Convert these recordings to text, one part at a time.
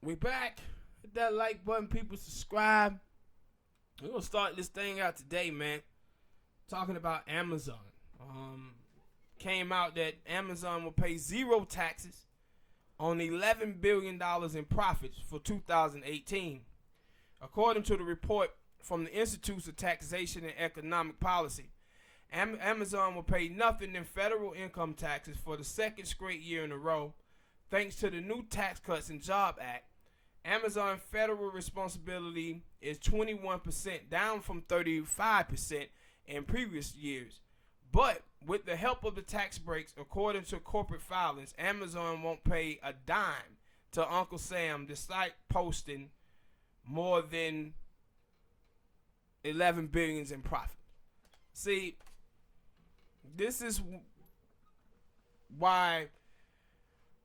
We back. Hit that like button, people. Subscribe. We're gonna start this thing out today, man. Talking about Amazon. Came out that Amazon will pay zero taxes on $11 billion in profits for 2018. According to the report from the Institute of Taxation and Economic Policy, Amazon will pay nothing in federal income taxes for the second straight year in a row. Thanks to the new Tax Cuts and Jobs Act, Amazon federal responsibility is 21%, down from 35% in previous years. But with the help of the tax breaks, according to corporate filings, Amazon won't pay a dime to Uncle Sam despite posting more than $11 billion in profit. See, this is why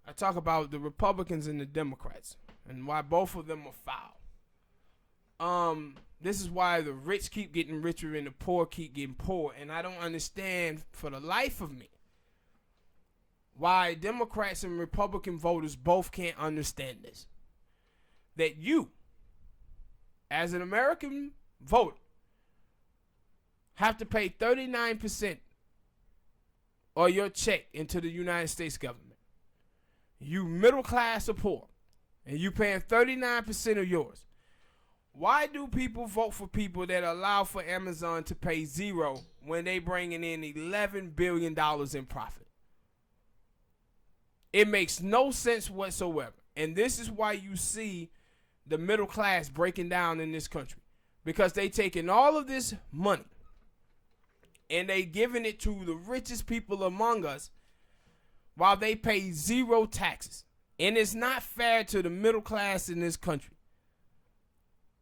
I talk about the Republicans and the Democrats and why both of them are foul. This is why the rich keep getting richer and the poor keep getting poor. And I don't understand for the life of me why Democrats and Republican voters both can't understand this. That you, as an American voter, have to pay 39% of your check into the United States government. You middle class or poor, and you paying 39% of yours. Why do people vote for people that allow for Amazon to pay zero when they bringing in $11 billion in profit? It makes no sense whatsoever. And this is why you see the middle class breaking down in this country. Because they taking all of this money and they giving it to the richest people among us while they pay zero taxes. And it's not fair to the middle class in this country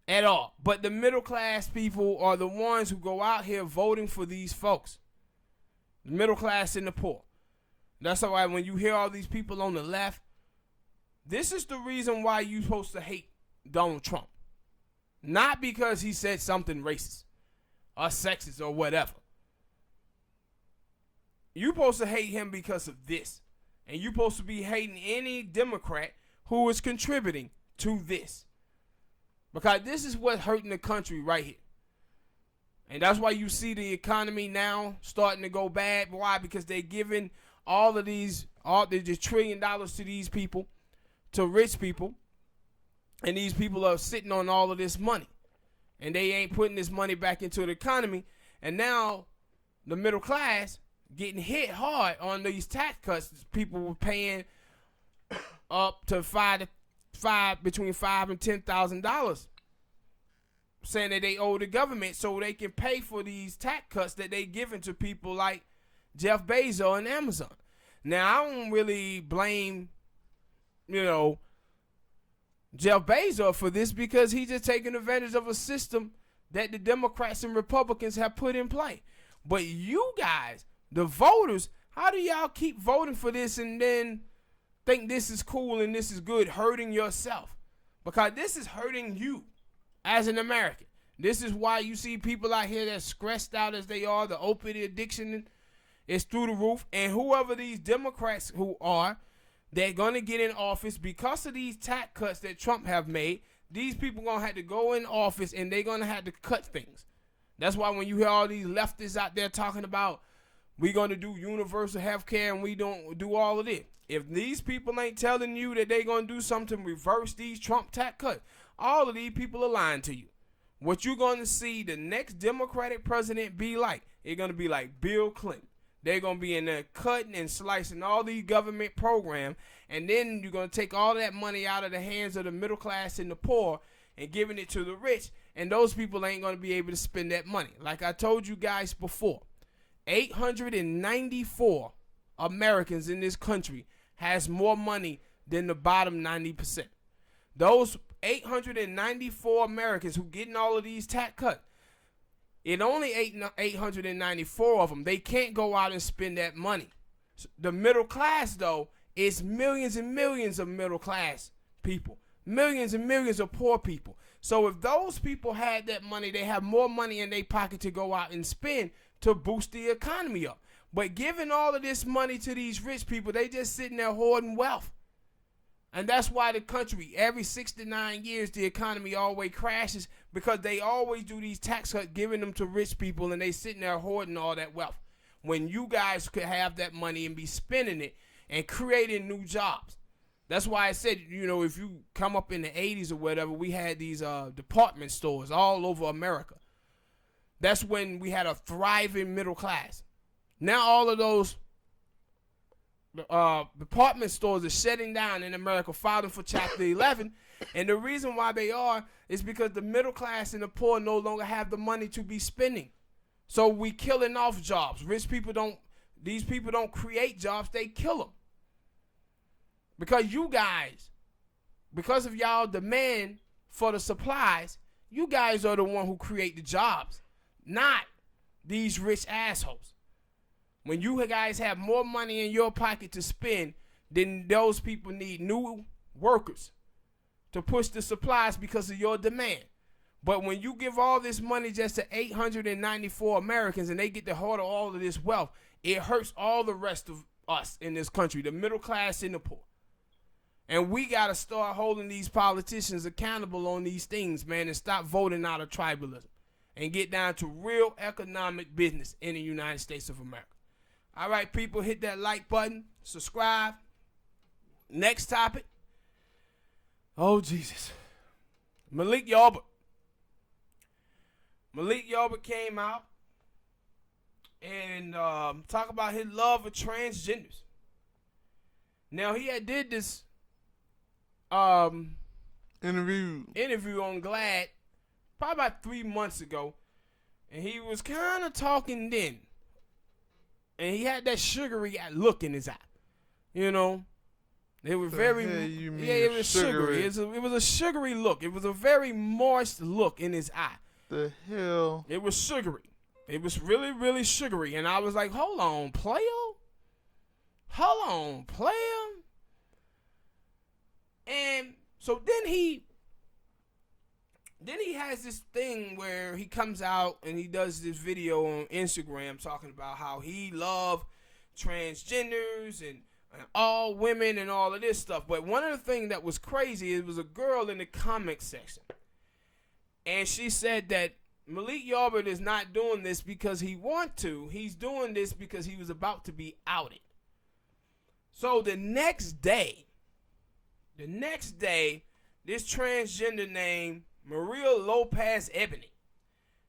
at all. But the middle class people are the ones who go out here voting for these folks. The middle class and the poor. That's why when you hear all these people on the left, this is the reason why you're supposed to hate Donald Trump. Not because he said something racist or sexist or whatever. You're supposed to hate him because of this. And you're supposed to be hating any Democrat who is contributing to this. Because this is what's hurting the country right here. And that's why you see the economy now starting to go bad. Why? Because they're giving all of these, the $1 trillion to these people, to rich people. And these people are sitting on all of this money. And they ain't putting this money back into the economy. And now the middle class getting hit hard on these tax cuts. People were paying up to between $5,000 and $10,000, saying that they owe the government so they can pay for these tax cuts that they giving to people like Jeff Bezos and Amazon. Now I don't really blame, Jeff Bezos for this, because he's just taking advantage of a system that the Democrats and Republicans have put in play. But you guys, the voters, how do y'all keep voting for this and then think this is cool and this is good, hurting yourself? Because this is hurting you as an American. This is why you see people out here that's stressed out as they are. The opiate addiction is through the roof. And whoever these Democrats who are, they're going to get in office because of these tax cuts that Trump have made. These people going to have to go in office and they're going to have to cut things. That's why when you hear all these leftists out there talking about we're going to do universal health care and we don't do all of it. If these people ain't telling you that they're going to do something to reverse these Trump tax cuts, all of these people are lying to you. What you're going to see the next Democratic president be like, it's going to be like Bill Clinton. They're going to be in there cutting and slicing all these government programs, and then you're going to take all that money out of the hands of the middle class and the poor and giving it to the rich, and those people ain't going to be able to spend that money. Like I told you guys before, 894 Americans in this country has more money than the bottom 90%. Those 894 Americans who getting all of these tax cuts, it only 894 of them. They can't go out and spend that money. The middle class, though, is millions and millions of middle class people. Millions and millions of poor people. So if those people had that money, they have more money in their pocket to go out and spend to boost the economy up. But giving all of this money to these rich people, they just sitting there hoarding wealth. And that's why the country, every 6 to 9 years, the economy always crashes, because they always do these tax cuts, giving them to rich people, and they sitting there hoarding all that wealth. When you guys could have that money and be spending it and creating new jobs. That's why I said, you know, if you come up in the 80s or whatever, we had these department stores all over America. That's when we had a thriving middle class. Now all of those department stores are shutting down in America, filing for Chapter 11. And the reason why they are is because the middle class and the poor no longer have the money to be spending. So we killing off jobs. Rich people don't, these people don't create jobs, they kill them. Because you guys, because of y'all demand for the supplies, you guys are the one who create the jobs, not these rich assholes. When you guys have more money in your pocket to spend, then those people need new workers to push the supplies because of your demand. But when you give all this money just to 894 Americans and they get to hoard all of this wealth, it hurts all the rest of us in this country, the middle class and the poor. And we got to start holding these politicians accountable on these things, man, and stop voting out of tribalism and get down to real economic business in the United States of America. All right, people, hit that like button, subscribe. Next topic. Oh, Jesus. Malik Yoba. Malik Yoba came out and talk about his love of transgenders. Now, he had did this interview on Glad probably about 3 months ago, and he was kind of talking then. And he had that sugary look in his eye. You know? It was very, it was sugary. It was a sugary look. It was a very moist look in his eye. The hell? It was sugary. It was really, really sugary. And I was like, hold on, player. Hold on, player. And so then he has this thing where he comes out and he does this video on Instagram talking about how he loved transgenders and all women and all of this stuff. But one of the things that was crazy, it was a girl in the comment section. And she said that Malik Yoba is not doing this because he want to. He's doing this because he was about to be outed. So the next day, this transgender named Maria Lopez Ebony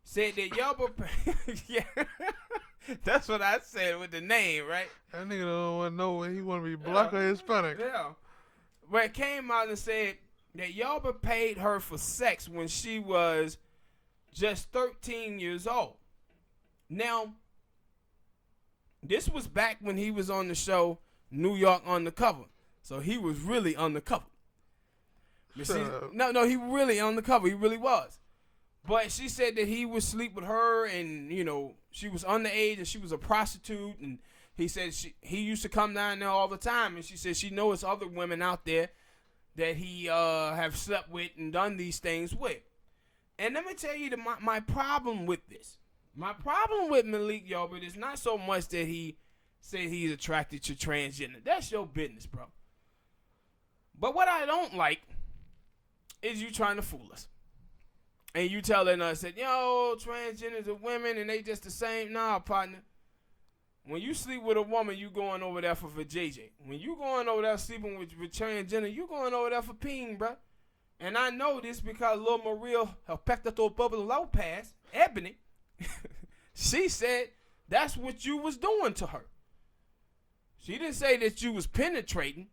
said that Yoba, yeah, that's what I said with the name, right? That nigga don't want to know when he want to be black or Hispanic. Yeah. But it came out and said that Yoba paid her for sex when she was just 13 years old. Now, this was back when he was on the show New York Undercover. So he was really undercover. No, he really undercover. He really was. But she said that he would sleep with her, and you know she was underage and she was a prostitute, and he said he used to come down there all the time, and she said she knows other women out there that he have slept with and done these things with. And let me tell you my problem with this. My problem with Malik Yoba is not so much that he said he's attracted to transgender. That's your business, bro. But what I don't like is you trying to fool us. And you telling us that, yo, transgenders are women and they just the same. Nah, partner. When you sleep with a woman, you going over there for JJ. When you going over there sleeping with transgender, you going over there for peen, bro. And I know this because Lil Maria Lopez, Ebony, she said that's what you was doing to her. She didn't say that you was penetrating.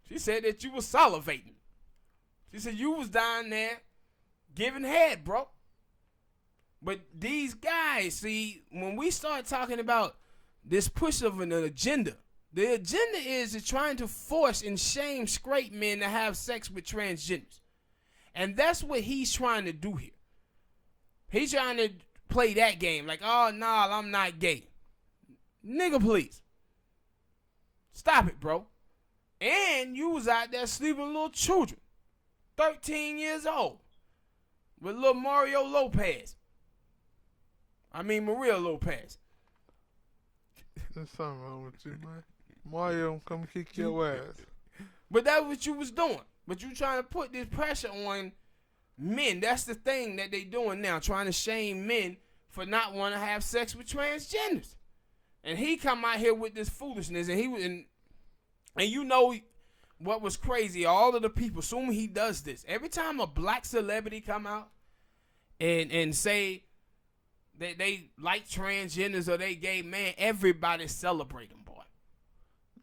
She said that you was salivating. She said you was down there giving head, bro. But these guys, see, when we start talking about this push of an agenda, the agenda is trying to force and shame straight men to have sex with transgenders. And that's what he's trying to do here. He's trying to play that game like, oh, nah, I'm not gay. Nigga, please. Stop it, bro. And you was out there sleeping with little children. 13 years old. With little Maria Lopez. There's something wrong with you, man. Mario, come kick your ass. But that's what you was doing. But you trying to put this pressure on men. That's the thing that they doing now, trying to shame men for not wanting to have sex with transgenders. And he come out here with this foolishness, and he was, and you know what was crazy? All of the people, assuming he does this, every time a black celebrity come out and say that they like transgenders or they gay, man, everybody celebrate them, boy.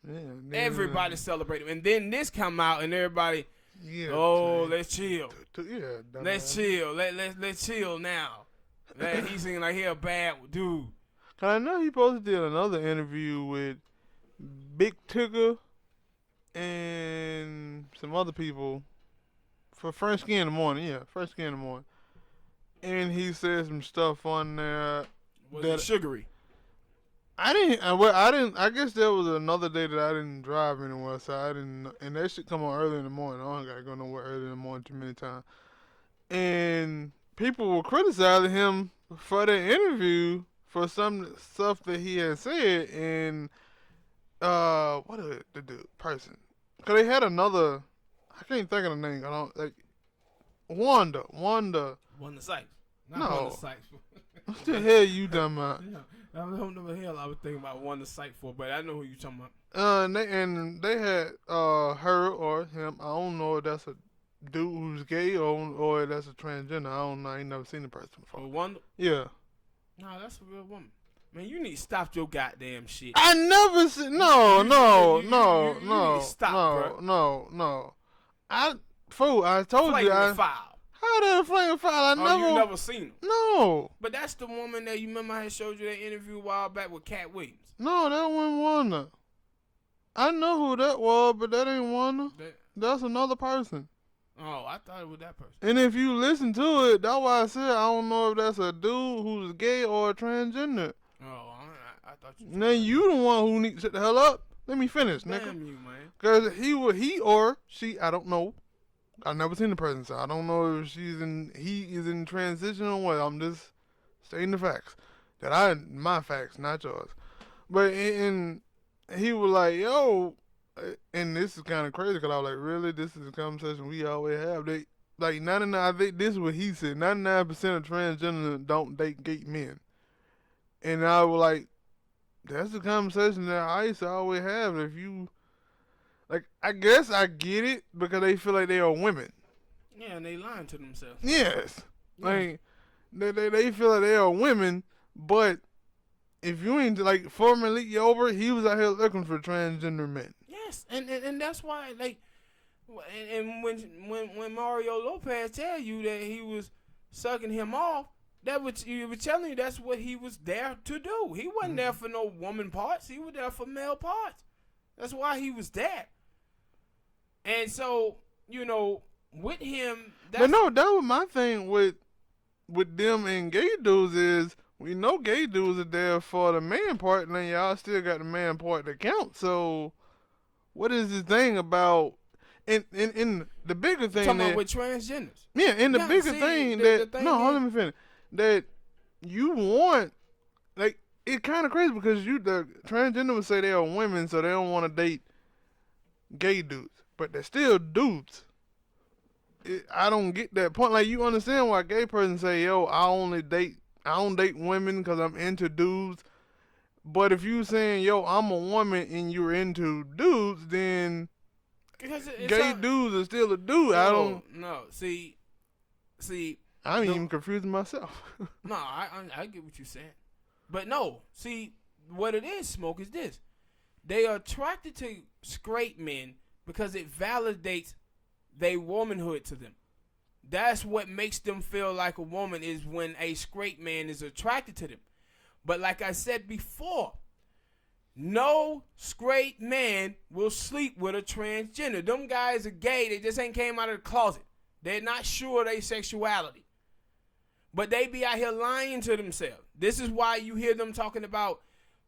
Yeah, everybody celebrate them. And then this come out and everybody, let's chill. Let's chill. Let's chill now. He's seeming like he a bad dude. Cause I know he supposed to do another interview with Big Tigger and some other people for Fresh Skin in the Morning. Yeah, Fresh Skin in the Morning. And he said some stuff on there. Was it sugary? I didn't. I guess there was another day that I didn't drive anywhere, so I didn't. And that shit come on early in the morning. I don't gotta go nowhere early in the morning too many times. And people were criticizing him for the interview for some stuff that he had said. And what is it, the dude person? Cause they had another. I can't think of the name. I don't like Wanda. Wanda Sykes. Not no. Wanda Sykes. What the hell you talking about? Yeah. I don't know what the hell I was thinking about Wanda Sykes for, but I know who you talking about. And they had her or him. I don't know if that's a dude who's gay or that's a transgender. I don't know. I ain't never seen the person before. Oh, Wanda? Yeah. No, that's a real woman. Man, you need to stop your goddamn shit. I never said no. You need to stop, no. I told Flame you. the file. How did a flame file? You never seen him. No. But that's the woman that you remember I had showed you that interview a while back with Cat Williams. No, that wasn't Wanda. I know who that was, but that ain't Wanda. That's another person. Oh, I thought it was that person. And if you listen to it, that's why I said I don't know if that's a dude who's gay or a transgender. Oh, I thought you. Now you the one who needs to shut the hell up. Let me finish, nigga. Damn you, man. Cause he or she, I don't know. I've never seen the person, so I don't know if he is in transition or what. I'm just stating the facts. My facts, not yours. But and he was like, yo, and this is kind of crazy because I was like, really? This is a conversation we always have. They like 99. I think this is what he said. 99% of transgender don't date gay men. And I was like, that's the conversation that I used to always have. If you like, I guess I get it because they feel like they are women. Yeah, and they lying to themselves. Yes. Yeah. Like, they feel like they are women, but if you ain't, like, for Malik Yoba, he was out here looking for transgender men. Yes, and that's why, like, and when Mario Lopez tell you that he was sucking him off, you were telling you that's what he was there to do. He wasn't there for no woman parts. He was there for male parts. That's why he was there. And so, you know, with him, but no, that was my thing with them and gay dudes is we know gay dudes are there for the man part, and then y'all still got the man part that counts. So, what is the thing about? And the bigger thing talking about with transgenders. Yeah, and the bigger thing that hold on, let me finish. That you want, like, it's kind of crazy because the transgender would say they are women, so they don't want to date gay dudes. But they're still dudes. I don't get that point. Like, you understand why a gay person say, yo, I don't date women because I'm into dudes. But if you saying, yo, I'm a woman and you're into dudes, then gay dudes are still a dude. No, see. I'm even confusing myself. No, I get what you're saying. But no, see, what it is, Smoke, is this. They are attracted to straight men because it validates their womanhood to them. That's what makes them feel like a woman is when a straight man is attracted to them. But like I said before, no straight man will sleep with a transgender. Them guys are gay. They just ain't came out of the closet. They're not sure of their sexuality. But they be out here lying to themselves. This is why you hear them talking about,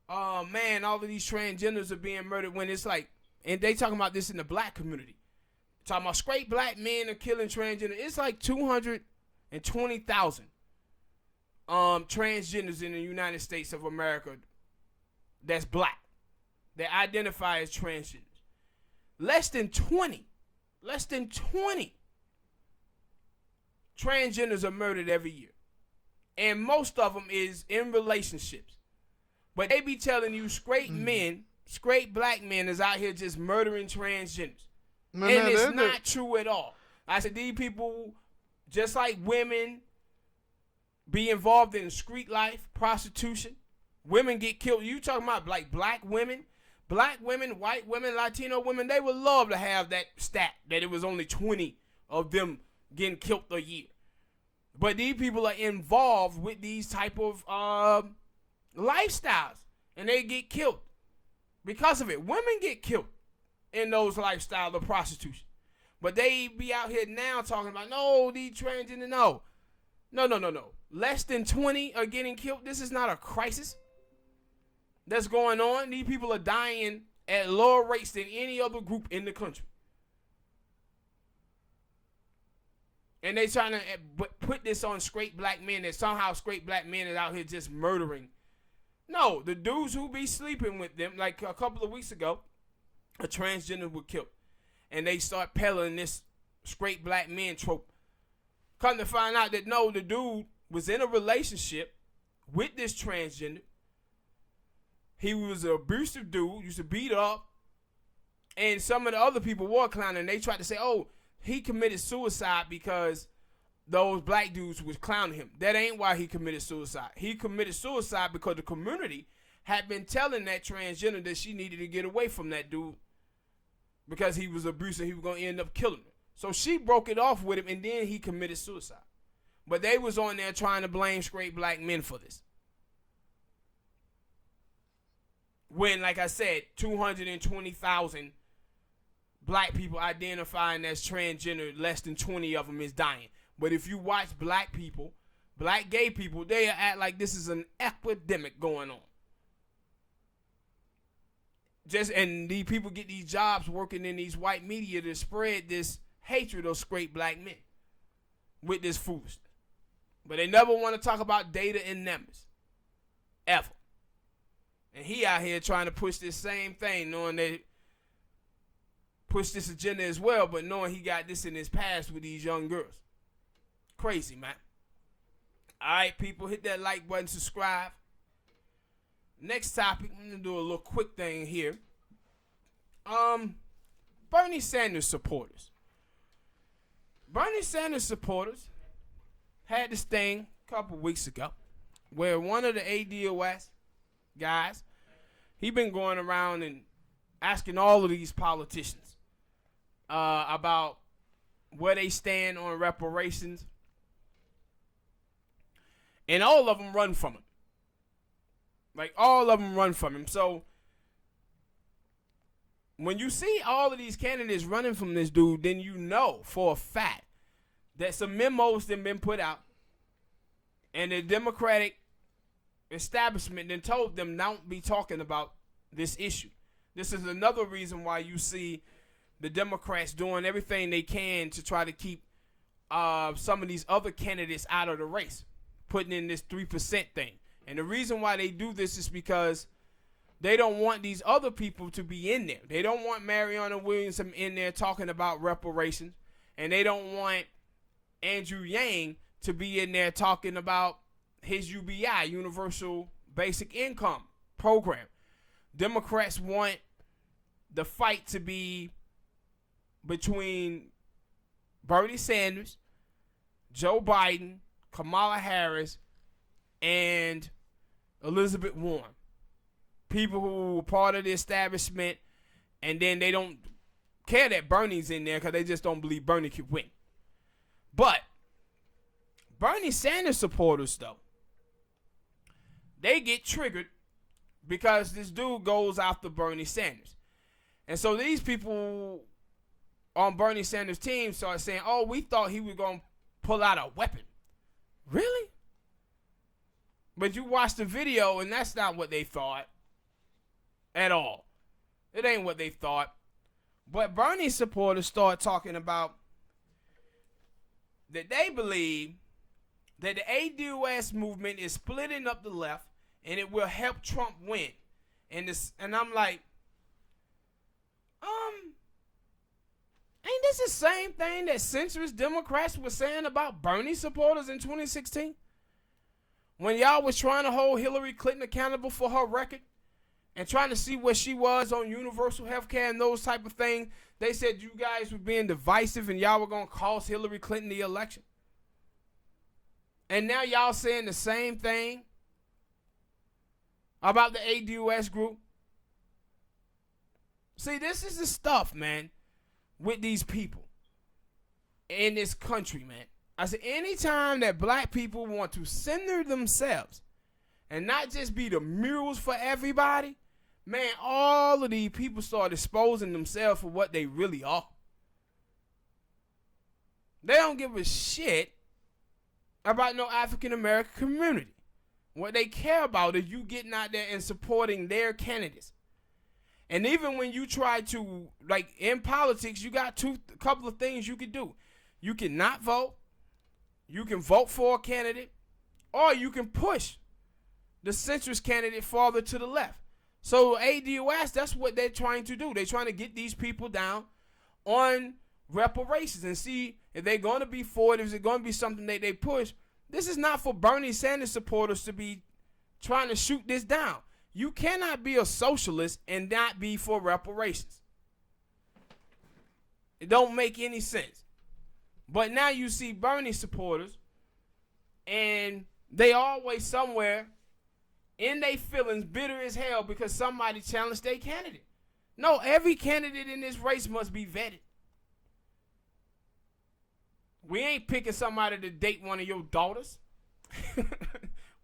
man, all of these transgenders are being murdered when it's like, and they talking about this in the black community. Talking about straight black men are killing transgender. It's like 220,000 transgenders in the United States of America that's black. They identify as transgenders. less than 20 transgenders are murdered every year. And most of them is in relationships. But they be telling you straight black men is out here just murdering transgenders. And it's not true at all. I said these people, just like women, be involved in street life, prostitution. Women get killed. You talking about like black women, white women, Latino women, they would love to have that stat that it was only 20 of them getting killed a year. But these people are involved with these type of lifestyles, and they get killed because of it. Women get killed in those lifestyles of prostitution. But they be out here now talking about, no, these transgender, no. Less than 20 are getting killed. This is not a crisis that's going on. These people are dying at lower rates than any other group in the country. And they trying to put this on straight black men, that somehow straight black men is out here just murdering. No, the dudes who be sleeping with them, like a couple of weeks ago, a transgender was killed. And they start peddling this straight black men trope. Come to find out that no, the dude was in a relationship with this transgender. He was an abusive dude, used to beat up. And some of the other people were clowning. They tried to say, oh, he committed suicide because those black dudes was clowning him. That ain't why he committed suicide. He committed suicide because the community had been telling that transgender that she needed to get away from that dude because he was abusive. He was going to end up killing her. So she broke it off with him, and then he committed suicide. But they was on there trying to blame straight black men for this. When, like I said, 220,000 black people identifying as transgender, less than 20 of them is dying. But if you watch black people, black gay people, they act like this is an epidemic going on. And these people get these jobs working in these white media to spread this hatred of straight black men with this foolishness. But they never want to talk about data and numbers. Ever. And he out here trying to push this same thing, knowing that push this agenda as well, but knowing he got this in his past with these young girls. Crazy, man. All right, people, hit that like button, subscribe. Next topic, I'm going to do a little quick thing here. Bernie Sanders supporters. Bernie Sanders supporters had this thing a couple weeks ago where one of the ADOS guys, he been going around and asking all of these politicians about where they stand on reparations. And all of them run from him. Like, all of them run from him. So, when you see all of these candidates running from this dude, then you know for a fact that some memos have been put out. And the Democratic establishment then told them don't be talking about this issue. This is another reason why you see the Democrats doing everything they can to try to keep some of these other candidates out of the race, putting in this 3% thing. And the reason why they do this is because they don't want these other people to be in there. They don't want Mariana Williamson in there talking about reparations. And they don't want Andrew Yang to be in there talking about his UBI, Universal Basic Income program. Democrats want the fight to be between Bernie Sanders, Joe Biden, Kamala Harris, and Elizabeth Warren. People who are part of the establishment, and then they don't care that Bernie's in there because they just don't believe Bernie could win. But Bernie Sanders supporters, though, they get triggered because this dude goes after Bernie Sanders. And so these people on Bernie Sanders' team start saying, oh, we thought he was going to pull out a weapon. Really? But you watch the video, and that's not what they thought at all. It ain't what they thought. But Bernie supporters start talking about that they believe that the ADOS movement is splitting up the left, and it will help Trump win. And I'm like, Ain't this the same thing that centrist Democrats were saying about Bernie supporters in 2016? When y'all was trying to hold Hillary Clinton accountable for her record and trying to see where she was on universal health care and those type of things, they said you guys were being divisive and y'all were going to cost Hillary Clinton the election. And now y'all saying the same thing about the ADOS group. See, this is the stuff, man, with these people in this country, man. I said, anytime that black people want to center themselves and not just be the murals for everybody, man, all of these people start exposing themselves for what they really are. They don't give a shit about no African American community. What they care about is you getting out there and supporting their candidates. And even when you try to, like in politics, you got a couple of things you can do. You can not vote. You can vote for a candidate, or you can push the centrist candidate farther to the left. So ADOS, that's what they're trying to do. They're trying to get these people down on reparations and see if they're going to be for it, if it's going to be something that they push. This is not for Bernie Sanders supporters to be trying to shoot this down. You cannot be a socialist and not be for reparations. It don't make any sense. But now you see Bernie supporters, and they always somewhere in their feelings bitter as hell because somebody challenged their candidate. No, every candidate in this race must be vetted. We ain't picking somebody to date one of your daughters.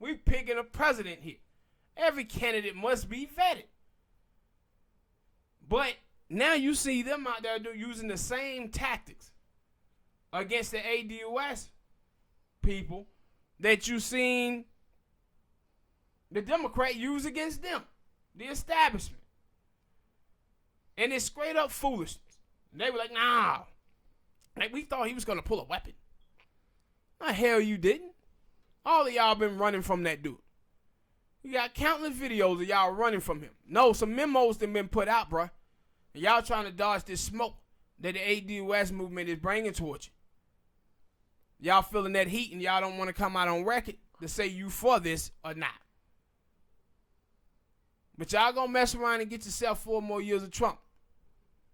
We picking a president here. Every candidate must be vetted. But now you see them out there using the same tactics against the ADOS people that you seen the Democrat use against them, the establishment. And it's straight up foolishness. They were like, nah. Like, we thought he was going to pull a weapon. The hell you didn't. All of y'all been running from that dude. You got countless videos of y'all running from him. No, some memos that been put out, bruh. And y'all trying to dodge this smoke that the ADOS movement is bringing towards you. Y'all feeling that heat and y'all don't want to come out on record to say you for this or not. But y'all gonna mess around and get yourself 4 more years of Trump.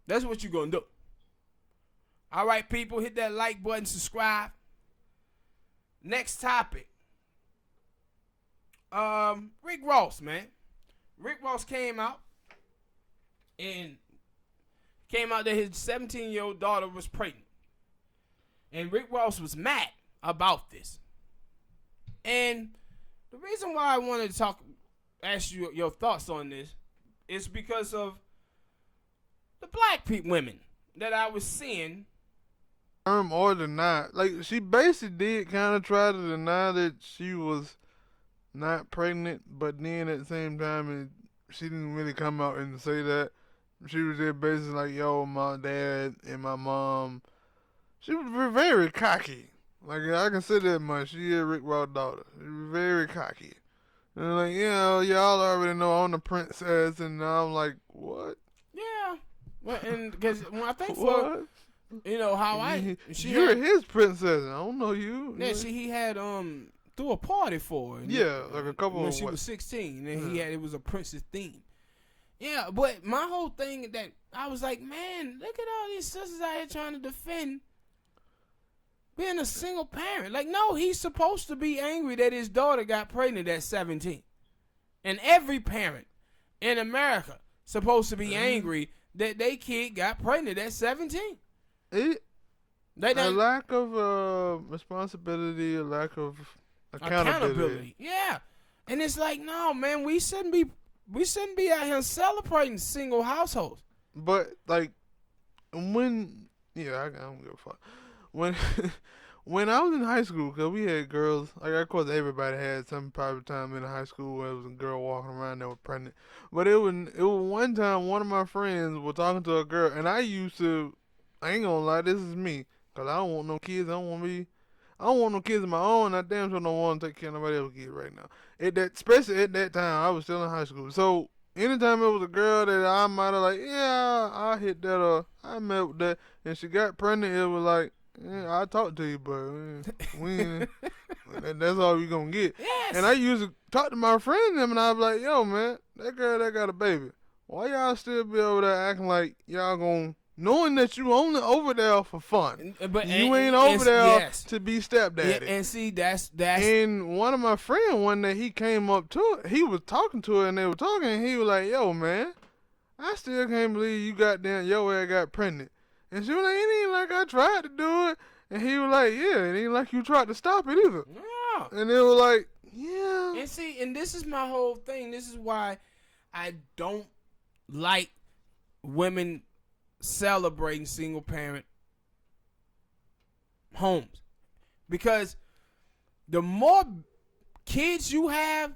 That's what you gonna do. All right, people, hit that like button, subscribe. Next topic. Rick Ross, man. Rick Ross came out that his 17-year-old daughter was pregnant. And Rick Ross was mad about this. And the reason why I wanted to ask you your thoughts on this is because of the black women that I was seeing. Or deny. Like, she basically did kind of try to deny that she was not pregnant, but then at the same time, she didn't really come out and say that. She was just basically like, yo, my dad and my mom. She was very cocky. Like, I can say that much. She is Rick Ross' daughter. She was very cocky. And like, you know, y'all already know I'm the princess, and I'm like, what? Yeah. Well, and because when I think for, you know, how you're his princess. I don't know you. Yeah, he had threw a party for her. Yeah, like a couple when she was 16, and it was a princess theme. Yeah, but my whole thing that I was like, man, look at all these sisters out here trying to defend being a single parent. Like, no, he's supposed to be angry that his daughter got pregnant at 17. And every parent in America supposed to be angry that their kid got pregnant at 17. A lack of responsibility, a lack of accountability. Yeah. And it's like, no, man, we shouldn't be out here celebrating single households. But, like, I don't give a fuck. When I was in high school, because we had girls, like, of course, everybody had some private time in high school where there was a girl walking around that was pregnant. But it was one time, one of my friends was talking to a girl, and I ain't gonna lie, this is me, because I don't want no kids. I don't want no kids of my own. I damn sure don't want to take care of nobody else's kids right now. Especially at that time, I was still in high school. So, anytime it was a girl that I might have like, yeah, I hit that or I met with that, and she got pregnant, it was like, yeah, I talked to you, but we ain't, that's all we gonna get. Yes. And I used to talk to my friend and them, and I was like, yo, man, that girl that got a baby, why y'all still be over there acting like y'all gonna, knowing that you only over there for fun, but you ain't over there yes. to be stepdaddy. Yeah, and see, that's. And one of my friends, one day, he came up to her, he was talking to her, and they were talking, and he was like, yo, man, I still can't believe you your ass got pregnant. And she was like, it ain't like I tried to do it. And he was like, yeah, it ain't like you tried to stop it either. Yeah. And it was like, yeah. And see, and this is my whole thing. This is why I don't like women celebrating single parent homes. Because the more kids you have,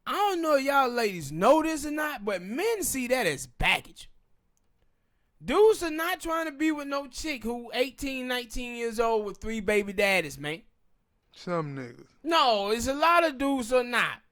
I don't know if y'all ladies know this or not, but men see that as baggage. Dudes are not trying to be with no chick who 18, 19 years old with 3 baby daddies, man. Some niggas. No, it's a lot of dudes are not.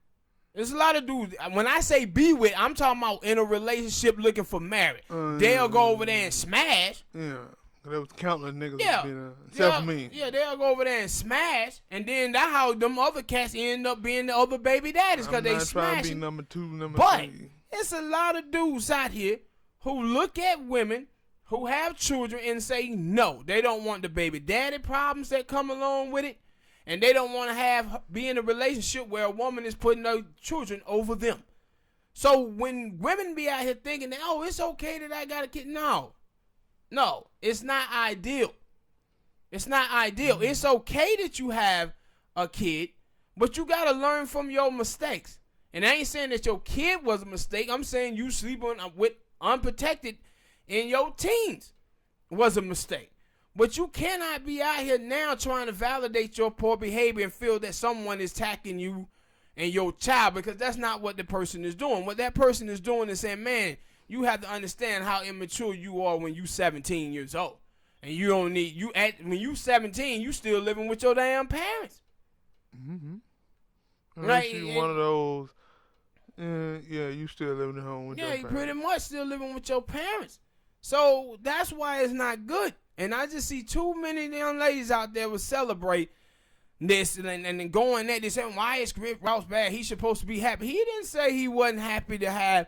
There's a lot of dudes. When I say be with, I'm talking about in a relationship looking for marriage. They'll go over there and smash. Yeah. There was countless niggas. Yeah. Except for me. Yeah, they'll go over there and smash. And then that's how them other cats end up being the other baby daddies because they smash. I'm not trying to be number 2, number but 3. It's a lot of dudes out here who look at women who have children and say no. They don't want the baby daddy problems that come along with it. And they don't want to be in a relationship where a woman is putting their children over them. So when women be out here thinking that, oh, it's okay that I got a kid. No, it's not ideal. It's not ideal. Mm-hmm. It's okay that you have a kid, but you got to learn from your mistakes. And I ain't saying that your kid was a mistake. I'm saying you sleeping with unprotected in your teens was a mistake. But you cannot be out here now trying to validate your poor behavior and feel that someone is attacking you and your child, because that's not what the person is doing. What that person is doing is saying, man, you have to understand how immature you are when you 17 years old. And you don't need, when you 17, you still living with your damn parents. Mm-hmm. Right? You one of those, yeah, you still living at home with your parents. Yeah, you pretty much still living with your parents. So that's why it's not good. And I just see too many young ladies out there will celebrate this and then going there. They say, why is Rick Ross bad? He's supposed to be happy. He didn't say he wasn't happy to have,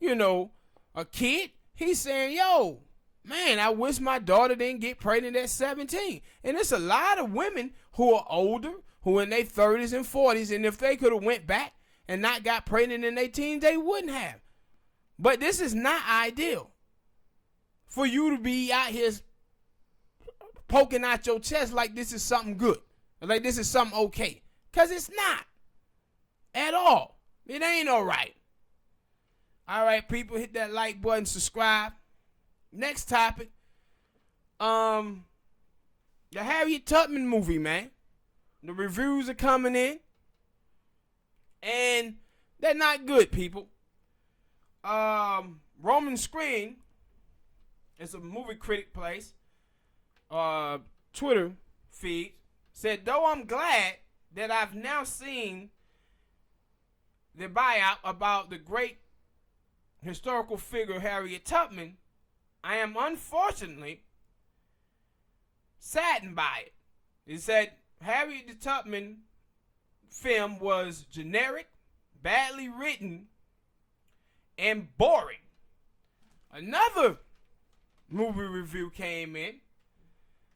a kid. He's saying, yo, man, I wish my daughter didn't get pregnant at 17. And it's a lot of women who are older, who are in their 30s and 40s, and if they could have went back and not got pregnant in their teens, they wouldn't have. But this is not ideal for you to be out here poking out your chest like this is something good, like this is something okay, because it's not at all. It ain't all right. All right, people, hit that like button, subscribe. Next topic, the Harriet Tubman movie, man. The reviews are coming in, and they're not good, people. Roman Screen is a movie critic place. Twitter feed said, though I'm glad that I've now seen the buyout about the great historical figure Harriet Tubman, I am unfortunately saddened by it. It said Harriet Tubman film was generic, badly written, and boring. Another movie review came in,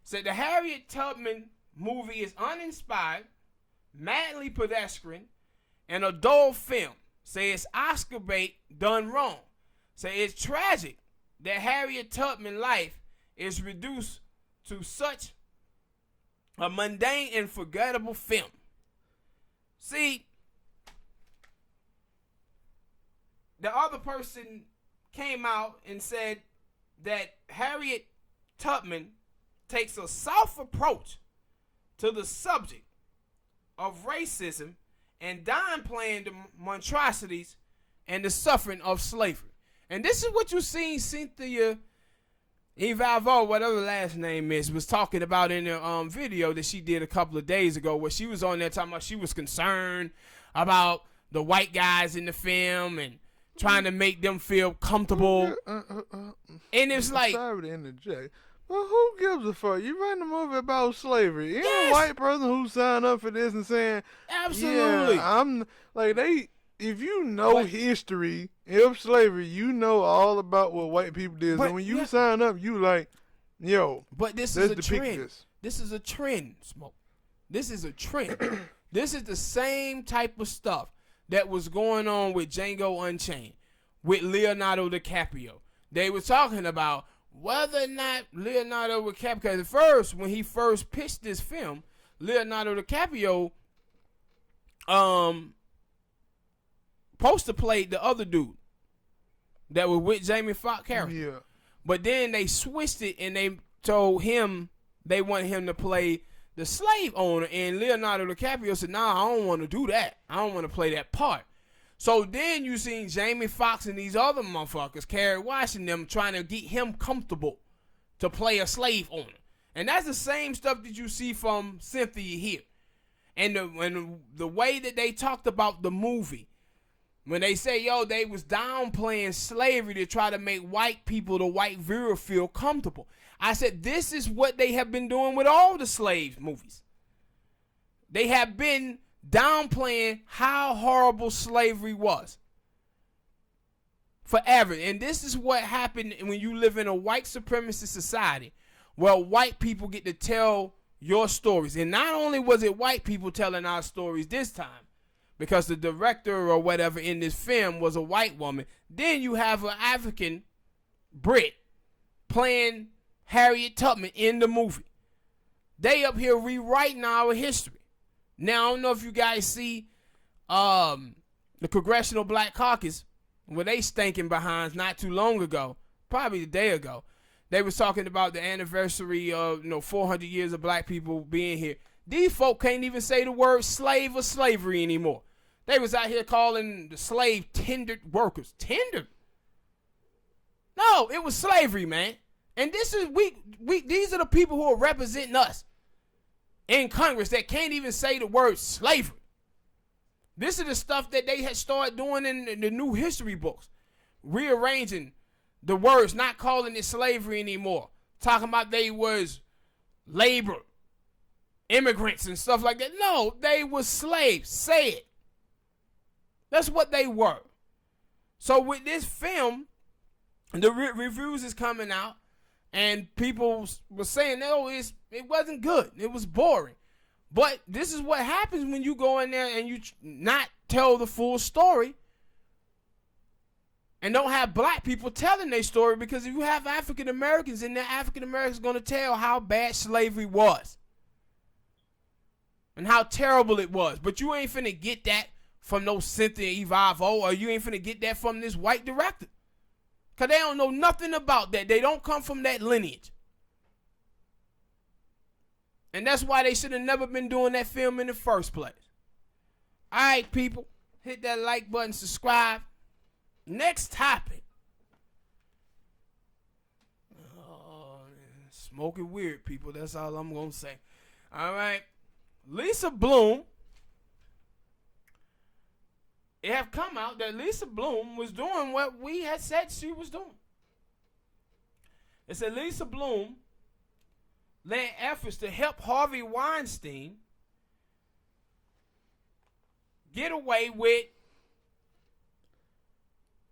said the Harriet Tubman movie is uninspired, madly pedestrian, and a dull film. Say it's Oscar bait done wrong. Say it's tragic that Harriet Tubman life is reduced to such a mundane and forgettable film. See, the other person came out and said that Harriet Tubman takes a soft approach to the subject of racism and downplaying the monstrosities and the suffering of slavery. And this is what you seen Cynthia Evalvo, whatever the last name is, was talking about in the video that she did a couple of days ago, where she was on there talking about she was concerned about the white guys in the film, and trying to make them feel comfortable. And it's like, sorry to interject, but who gives a fuck? You writing a movie about slavery. Any Yes. white person who signed up for this and saying, absolutely. yeah, I'm like if you know history of slavery, you know all about what white people did. But, So when you sign up, you like, yo, but this is a trend. This is a trend, Smoke. This is a trend. This is the same type of stuff that was going on with Django Unchained, with Leonardo DiCaprio. They were talking about whether or not Leonardo DiCaprio, because at first, when he first pitched this film, Leonardo DiCaprio supposed to play the other dude that was with Jamie Foxx character. Yeah. But then they switched it and they told him they wanted him to play the slave owner, and Leonardo DiCaprio said, nah, I don't want to do that. I don't want to play that part. So then you seen Jamie Foxx and these other motherfuckers, Kerry Washington, trying to get him comfortable to play a slave owner. And that's the same stuff that you see from Cynthia here. And the way that they talked about the movie, when they say, yo, they was downplaying slavery to try to make white people, the white viewer, feel comfortable. I said, this is what they have been doing with all the slave movies. They have been downplaying how horrible slavery was forever. And this is what happened when you live in a white supremacist society where white people get to tell your stories. And not only was it white people telling our stories this time, because the director or whatever in this film was a white woman, then you have an African Brit playing Harriet Tubman in the movie. They up here rewriting our history. Now, I don't know if you guys see the Congressional Black Caucus, where they stinking behinds not too long ago, probably a day ago. They was talking about the anniversary of 400 years of black people being here. These folk can't even say the word slave or slavery anymore. They was out here calling the slave tendered workers. Tendered? No, it was slavery, man. And this is these are the people who are representing us in Congress that can't even say the word slavery. This is the stuff that they had started doing in the new history books. Rearranging the words, not calling it slavery anymore. Talking about they was labor, immigrants and stuff like that. No, they was slaves. Say it. That's what they were. So with this film, the reviews is coming out, and people were saying, no, it wasn't good. It was boring. But this is what happens when you go in there and you not tell the full story and don't have black people telling their story, because if you have African Americans in there, African Americans are going to tell how bad slavery was and how terrible it was. But you ain't finna get that from no Cynthia Erivo, or you ain't finna get that from this white director, because they don't know nothing about that. They don't come from that lineage. And that's why they should have never been doing that film in the first place. All right, people. Hit that like button, subscribe. Next topic. Oh, smoking weird, people. That's all I'm going to say. All right. Lisa Bloom. It have come out that Lisa Bloom was doing what we had said she was doing. It said Lisa Bloom led efforts to help Harvey Weinstein get away with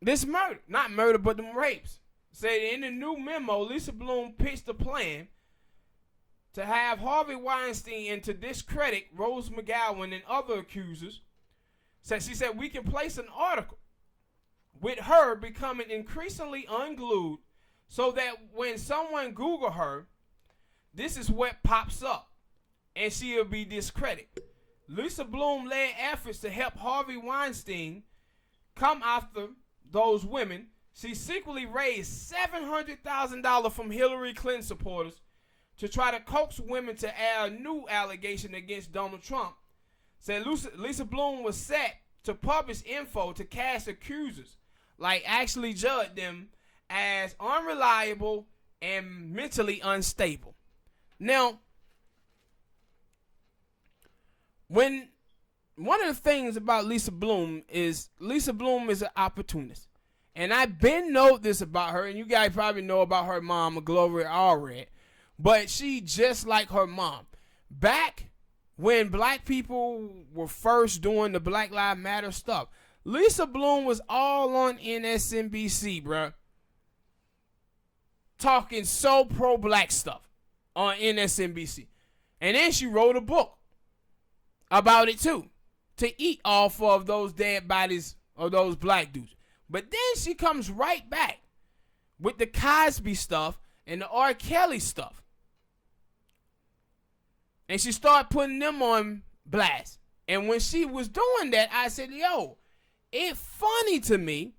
this murder. Not murder, but them rapes. Said in the new memo, Lisa Bloom pitched a plan to have Harvey Weinstein and to discredit Rose McGowan and other accusers. She said we can place an article with her becoming increasingly unglued so that when someone Google her, this is what pops up, and she'll be discredited. Lisa Bloom led efforts to help Harvey Weinstein come after those women. She secretly raised $700,000 from Hillary Clinton supporters to try to coax women to add a new allegation against Donald Trump. Said Lisa Bloom was set to publish info to cast accusers, like actually judge them as unreliable and mentally unstable. Now, one of the things about Lisa Bloom is an opportunist. And I've been know this about her, and you guys probably know about her mom, Gloria Allred, but she just like her mom. Back when black people were first doing the Black Lives Matter stuff, Lisa Bloom was all on MSNBC, bruh, talking so pro-black stuff on MSNBC. And then she wrote a book about it too, to eat off of those dead bodies of those black dudes. But then she comes right back with the Cosby stuff and the R. Kelly stuff. And she started putting them on blast. And when she was doing that, I said, yo, it's funny to me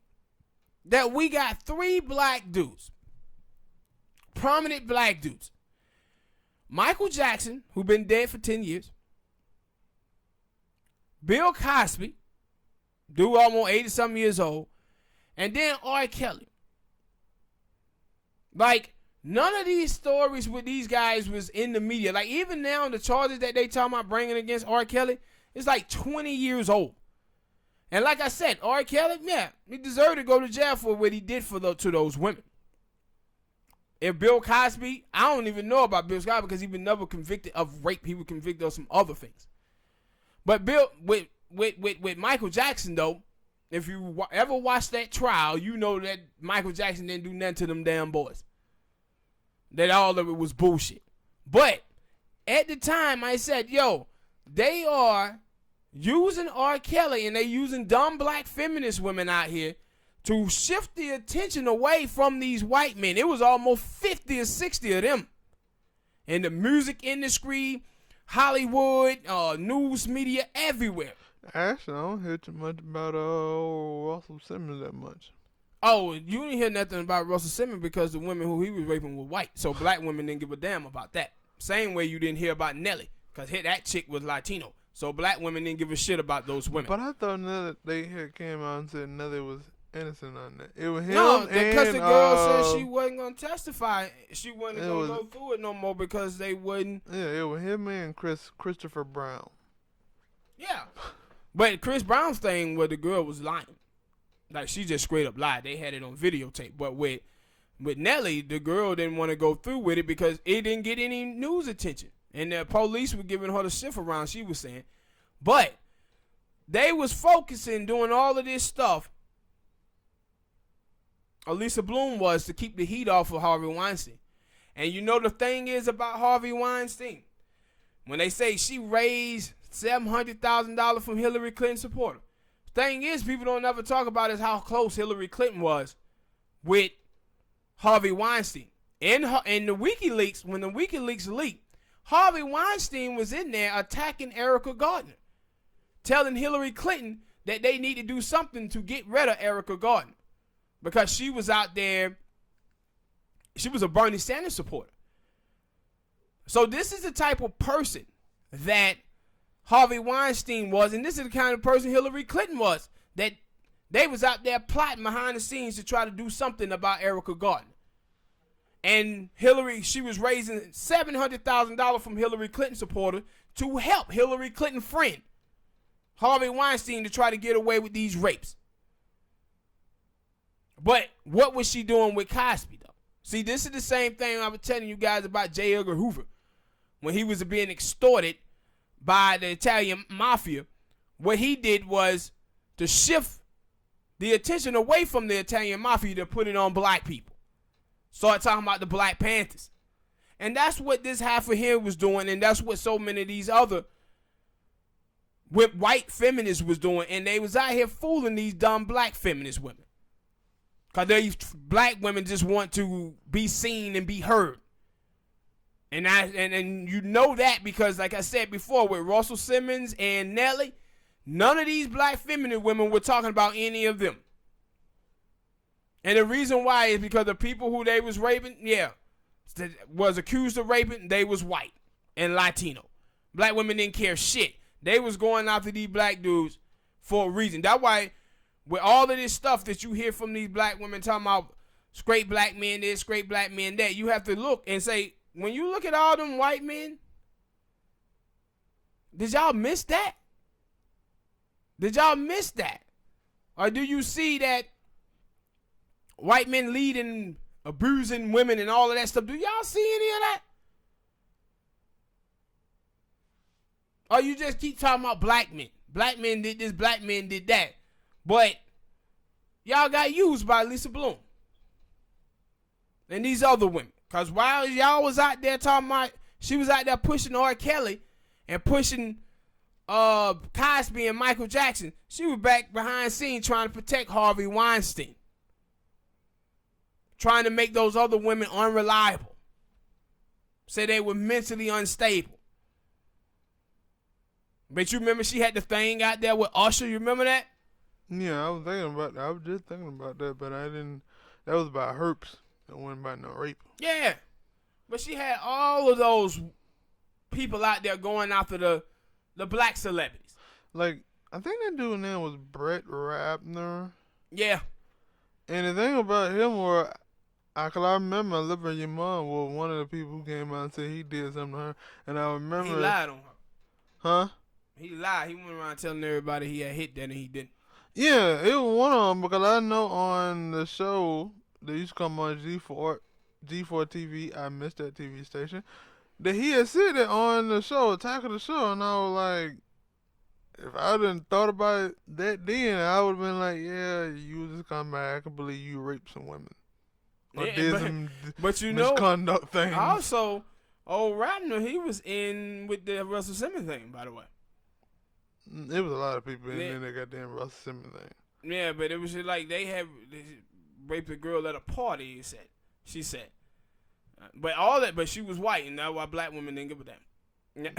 that we got 3 black dudes, prominent black dudes. Michael Jackson, who been dead for 10 years. Bill Cosby, dude almost 80-something years old. And then R. Kelly. Like, none of these stories with these guys was in the media. Like, even now, the charges that they talking about bringing against R. Kelly, it's like 20 years old. And like I said, R. Kelly, yeah, he deserved to go to jail for what he did to those women. If Bill Cosby, I don't even know about Bill Cosby because he was never convicted of rape. He was convicted of some other things. But Bill, with Michael Jackson, though, if you ever watch that trial, you know that Michael Jackson didn't do nothing to them damn boys. That all of it was bullshit. But at the time, I said, yo, they are using R. Kelly and they using dumb black feminist women out here to shift the attention away from these white men. It was almost 50 or 60 of them. In the music industry, Hollywood, news media, everywhere. Actually, I don't hear too much about Russell Simmons that much. Oh, you didn't hear nothing about Russell Simmons because the women who he was raping were white. So black women didn't give a damn about that. Same way you didn't hear about Nelly because that chick was Latino. So black women didn't give a shit about those women. But I thought Nelly, they had came out and said Nelly was innocent on that. It was him. No, because the girl said she wasn't going to testify. She wasn't going to go through it no more because they wouldn't. Yeah, it was him and Christopher Brown. Yeah. But Chris Brown's thing where the girl was lying. Like, she just straight up lied. They had it on videotape. But with Nelly, the girl didn't want to go through with it because it didn't get any news attention. And the police were giving her the shift around, she was saying. But they was focusing, doing all of this stuff. Lisa Bloom was to keep the heat off of Harvey Weinstein. And you know the thing is about Harvey Weinstein. When they say she raised $700,000 from Hillary Clinton supporter. Thing is, people don't ever talk about is how close Hillary Clinton was with Harvey Weinstein. In the WikiLeaks, when the WikiLeaks leaked, Harvey Weinstein was in there attacking Erica Gardner, telling Hillary Clinton that they need to do something to get rid of Erica Gardner because she was out there. She was a Bernie Sanders supporter. So this is the type of person that Harvey Weinstein was, and this is the kind of person Hillary Clinton was, that they was out there plotting behind the scenes to try to do something about Erica Gardner. And Hillary, she was raising $700,000 from Hillary Clinton supporter to help Hillary Clinton friend Harvey Weinstein to try to get away with these rapes. But what was she doing with Cosby, though? See, this is the same thing I was telling you guys about J. Edgar Hoover when he was being extorted by the Italian mafia. What he did was to shift the attention away from the Italian mafia to put it on black people. Start talking about the Black Panthers. And that's what this half of him was doing, and that's what so many of these other white feminists was doing, and they was out here fooling these dumb black feminist women. Because these black women just want to be seen and be heard. And you know that because, like I said before, with Russell Simmons and Nelly, none of these black feminine women were talking about any of them. And the reason why is because the people who they was raping, was accused of raping, they was white and Latino. Black women didn't care shit. They was going after these black dudes for a reason. That's why with all of this stuff that you hear from these black women talking about straight black men this, straight black men that, you have to look and say, when you look at all them white men, did y'all miss that? Did y'all miss that? Or do you see that white men leading, abusing women and all of that stuff. Do y'all see any of that? Or you just keep talking about black men. Black men did this, black men did that. But y'all got used by Lisa Bloom and these other women. Because while y'all was out there talking about, she was out there pushing R. Kelly and pushing Cosby and Michael Jackson, she was back behind scenes trying to protect Harvey Weinstein. Trying to make those other women unreliable. Say they were mentally unstable. But you remember she had the thing out there with Usher, you remember that? Yeah, I was just thinking about that, but I didn't. That was about herps. It wasn't about no rape. Yeah. But she had all of those people out there going after the black celebrities. Like, I think that dude's name was Brett Ratner. Yeah. And the thing about him was, I remember Lib Your Mom was one of the people who came out and said he did something to her. And I remember. He lied on her. Huh? He lied. He went around telling everybody he had hit that and he didn't. Yeah, it was one of them because I know on the show that used to come on G4 TV, I missed that TV station, that he had said it on the show, Attack of the Show, and I was like, if I didn't thought about it that then, I would have been like, yeah, you just come back, I can believe you raped some women. Or did some misconduct things. Also, old Ratner, he was in with the Russell Simmons thing, by the way. It was a lot of people in there that goddamn Russell Simmons thing. Yeah, but it was just like they raped a girl at a party, she said. But she was white, and that's why black women didn't give a damn.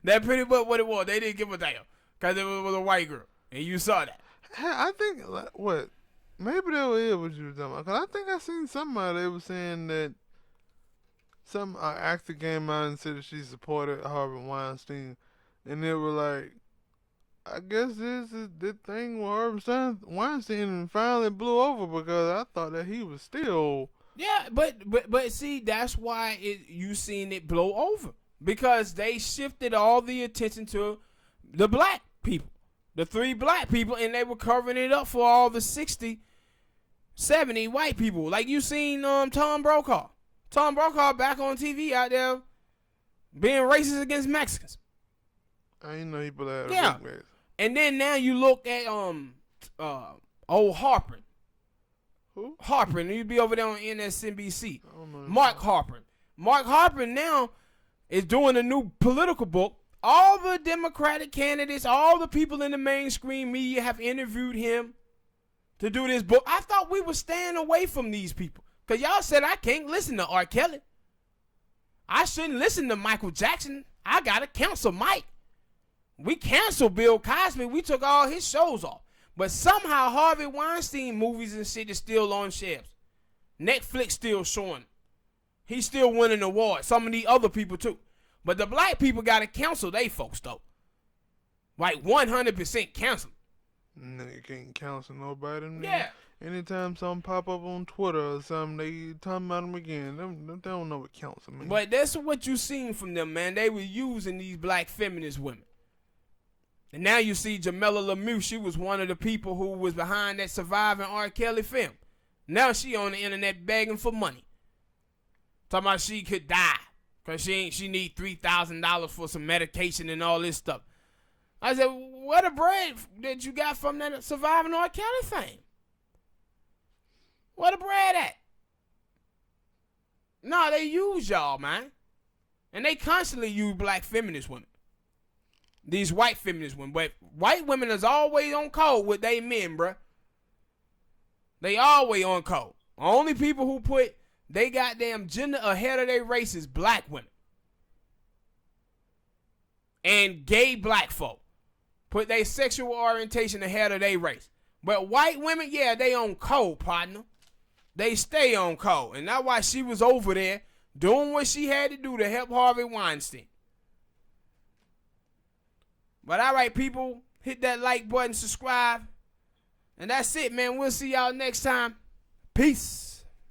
That pretty much what it was. They didn't give a damn because it was a white girl, and you saw that. I think what maybe that was what you were talking about. Cause I think I seen somebody that was saying that some actor came out and said that she supported Harvey Weinstein, and they were like, I guess this is the thing with Harvey Weinstein and finally blew over because I thought that he was still. Yeah, but see, that's why you seen it blow over. Because they shifted all the attention to the black people. The 3 black people, and they were covering it up for all the 60, 70 white people. Like you seen Tom Brokaw. Tom Brokaw back on TV out there being racist against Mexicans. I didn't know he put that. Yeah. And then now you look at old Harper. Who? Harper, and you'd be over there on NSNBC. Mark Harper. Mark Harper now is doing a new political book. All the Democratic candidates, all the people in the mainstream media have interviewed him to do this book. I thought we were staying away from these people. Because y'all said I can't listen to R. Kelly. I shouldn't listen to Michael Jackson. I got to cancel Mike. We canceled Bill Cosby. We took all his shows off. But somehow Harvey Weinstein movies and shit is still on shelves. Netflix still showing. He's still winning awards. Some of the other people too. But the black people got to cancel they folks though. Like 100% cancel. No, you can't cancel nobody. Yeah. Anytime something pop up on Twitter or something, they talking about them again. They don't know what cancel means. But that's what you seen from them, man. They were using these black feminist women. And now you see Jamila Lemieux, she was one of the people who was behind that surviving R. Kelly film. Now she on the internet begging for money. Talking about she could die because she need $3,000 for some medication and all this stuff. I said, what a bread that you got from that surviving R. Kelly thing? Where the bread at? No, they use y'all, man. And they constantly use black feminist women. These white feminist women. But white women is always on code with they men, bruh. They always on code. Only people who put they goddamn gender ahead of their race is black women. And gay black folk. Put their sexual orientation ahead of their race. But white women, yeah, they on code, partner. They stay on code. And that's why she was over there doing what she had to do to help Harvey Weinstein. But all right, people, hit that like button, subscribe. And that's it, man. We'll see y'all next time. Peace.